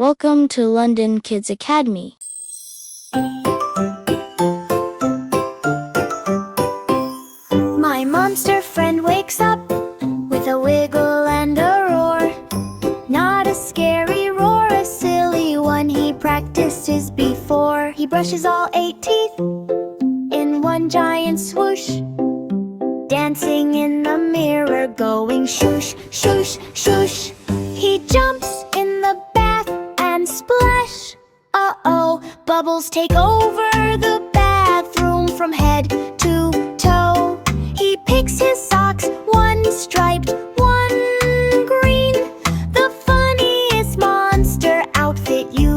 Welcome to London Kids Academy. My monster friend wakes up with a wiggle and a roar. Not a scary roar, a silly one he practices before. He brushes all 8 teeth in one giant swoosh, dancing in the mirror, going shoosh, shoosh, shoosh. He jumps in the bath and splash. Uh-oh, bubbles take over the bathroom from head to toe. He picks his socks, one striped, one green. The funniest monster outfit you